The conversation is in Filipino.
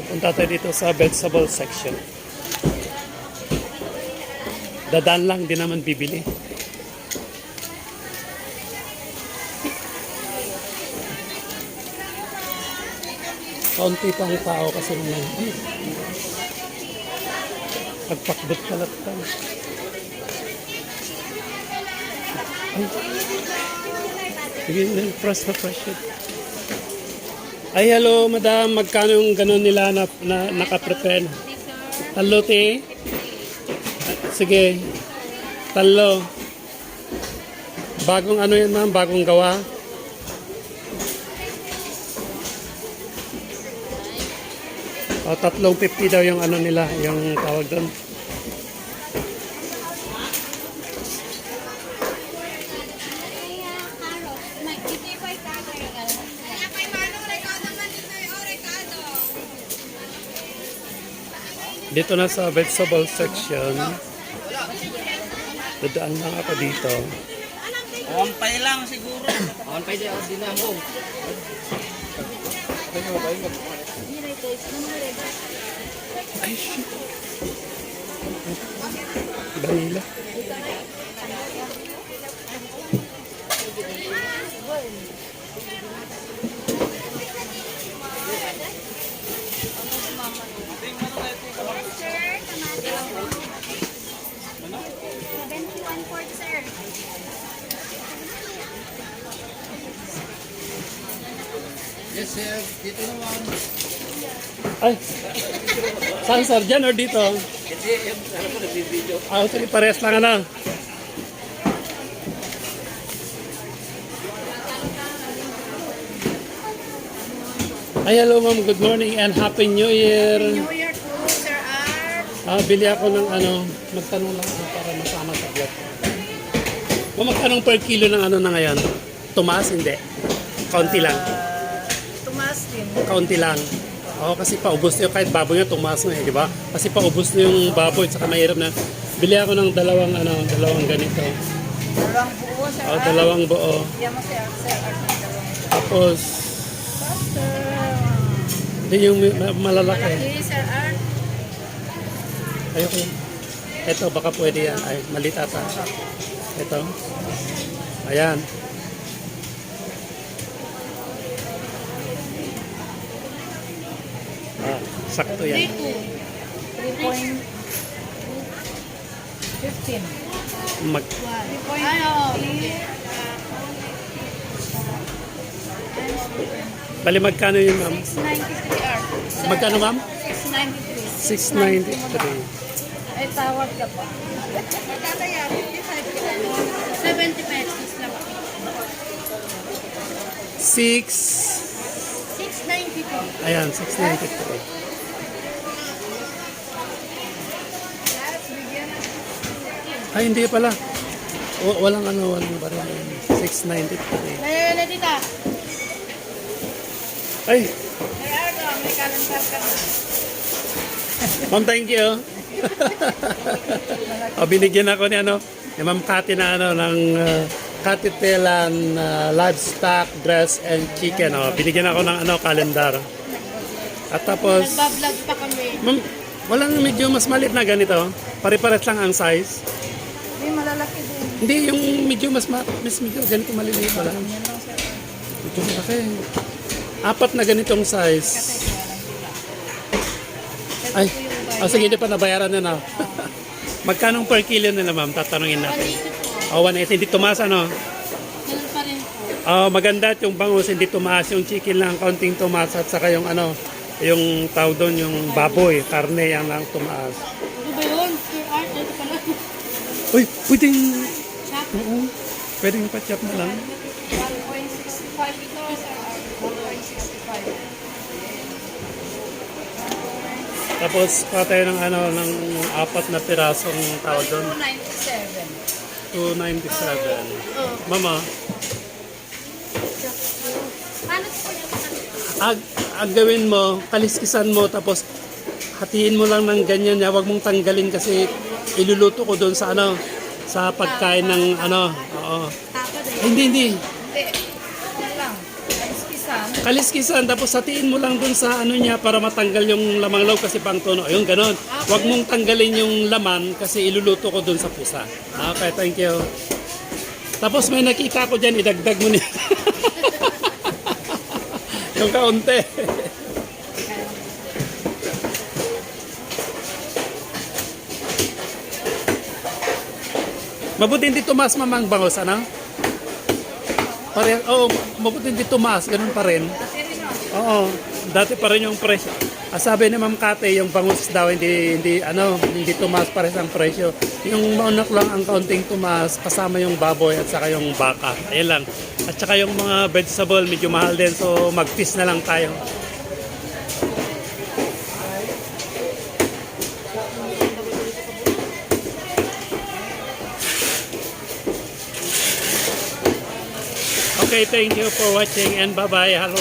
Punta tayo dito sa vegetable section. Dadaan lang, di naman bibili. Kaunti pang tao kasi naman. Pagpakbot kalat ka. Ay. Sige, press na press it. Ay, hello, madam. Magkano yung gano'n nila na naka-prepare? Talo, te? Sige. Talo. Bagong ano yan, ma'am? Bagong gawa? O, 350 daw yung ano nila, yung tawag doon. Dito na sa vegetable section. Dadaan lang ako dito. Awampay lang siguro. Awampay di ako dinamong. Ay, shit. Vanilla. Yes, sir. Dito naman. Ay, saan sir? Diyan or dito? Hindi, ano po nagbibideo. Ah, sige, parehas lang ano. Ay, hello ma'am. Good morning and Happy New Year. New Year po, Sir Art. Bili ako ng ano, magtanong lang ako para masama sa vlog. Magkano per kilo ng ano na ngayon? Tumaas, hindi. Kaunti lang. Tumaas din. Kaunti lang. Oo, kasi paubos na yung kahit baboy nga tumaas na eh, di ba? Kasi paubos na yung baboy, saka mahirap na. Bili ako ng dalawang ganito. Dalawang buo, Sir Art. Dalawang buo. Yan mo, Sir Art. Tapos, hindi yung malalaki. Malaki, Sir Art. Ayoko yun. Ito, baka pwede yan. Ay, malit ata. Ito. Ayan. Ah, sakto yan. 3.15. Mag Ano? Bali, magkano yun, ma'am? 693 Art. Magkano, ma'am? 693. 693. Ay, tawag ka pa. Magkano yan? 70 pesos lang. 692. Ayan, 693. Ay, hindi pala. Walang baril. 693. Nalala, tita. Ay, May Art, may kalantar ka na. ma'am, thank you. Binigyan ako ni Ma'am Cathy na ng Catitelan livestock, dress, and chicken. Binigyan ako ng kalendar. At tapos, Nagbablog pa kami. ma'am, walang medyo mas maliit na ganito. Pare-pares lang ang size. Hindi, malalaki din. Hindi, yung medyo mas medyo ganito maliliit wala. Yan lang, sir. Ito malaki. 4 na ganitong size. Ay, sige, hindi pa nabayaran na. Magkano per kilo nila, ma'am? Tatanungin natin. 180. Hindi tumaas, ano? Ganun pa rin po. Maganda at yung bangus, hindi tumaas. Yung chicken lang, kaunting tumaas. At saka yung yung tawag doon, yung baboy, karne, yan lang tumaas. Ano ba yun? Sir Art, ito pala. Uy, pwedeng... Chop. Oo, pwedeng pa-chop na lang. 1.65 ito, Sir Art. 1.65. Tapos, pa tayo ng ng 4 na pirasong tawag doon. 297. 297. Mama, Paano po yung ang gawin mo, kaliskisan mo, tapos hatiin mo lang ng ganyan niya. Huwag mong tanggalin kasi iluluto ko doon sa sa pagkain ng Oo. tapad eh? Ay, hindi. Hindi. Ano lang? Ispisan. Kaliskisan, tapos hatiin mo lang dun sa ano niya para matanggal yung lamang loob kasi pang tono. Ayun, ganon. Huwag mong tanggalin yung laman kasi iluluto ko dun sa pusa. Okay, thank you. Tapos may nakita ko dyan, idagdag mo niya. Yung kaunti. Mabuti hindi tumaas mamang bangos, ano? Mabuti hindi tumaas, ganun pa rin. Oo, dati pa rin yung presyo. Sabi ni Ma'am Kate, yung bangus daw hindi tumaas pa rin ang presyo. Yung manok lang ang kaunting tumaas kasama yung baboy at saka yung baka. Ayun lang. At saka yung mga vegetable medyo mahal din, so mag-fish na lang tayo. Okay, thank you for watching and bye-bye. Hello.